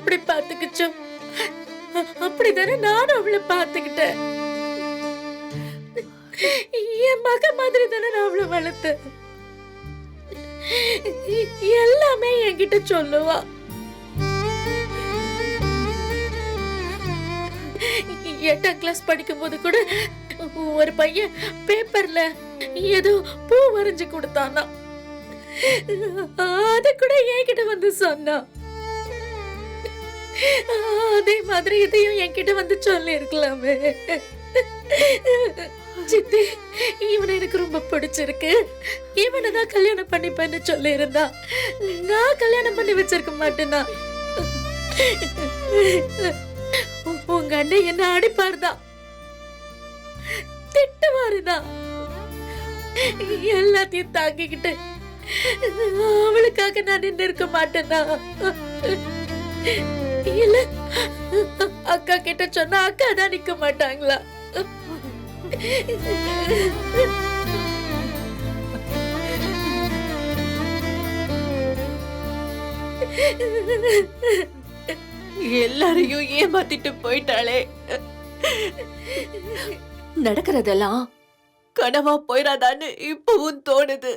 எப்படி பாத்துக்கிச்சோ அப்படிதானே நானும் அவளை பாத்துக்கிட்டேன். என் மக மாதிரி தானே நான் அவளை வளர்த்தேன். எல்லாமே என்கிட்ட சொல்லுவா. 8ஆம் கிளாஸ் படிக்கும் போது கூட ஒரு பையன் பேப்பர்ல ஏதோ பூ வரைஞ்சு கொடுத்தானா, அத கூட என்கிட்ட வந்து சொன்னா. அதே மாதிரி இதையும் என்கிட்ட வந்து சொல்லி இருக்கலாமே. சித்தி, இவனை எனக்கு ரொம்ப பிடிச்சிருக்கு, இவனைதான் கல்யாணம் பண்ணிப்பேன்னு சொல்லி இருந்தா நான் கல்யாணம் பண்ணி வச்சிருக்க மாட்டேனா? உங்க அண்ணன் என்ன அடிப்பாருதான், திட்டுவாருதான். எல்லாத்தையும் தாங்கிக்கிட்டு அவளுக்காக நான் நின்று இருக்க மாட்டேனா? இல்ல அக்கா கிட்ட சொன்னா அக்கா தான் நிக்க மாட்டாங்களா? எல்லாரையும் ஏமாத்திட்டு போயிட்டாளே. நடக்கிறதெல்லாம் கனவா போயிடாதான்னு இப்பவும் தோணுது.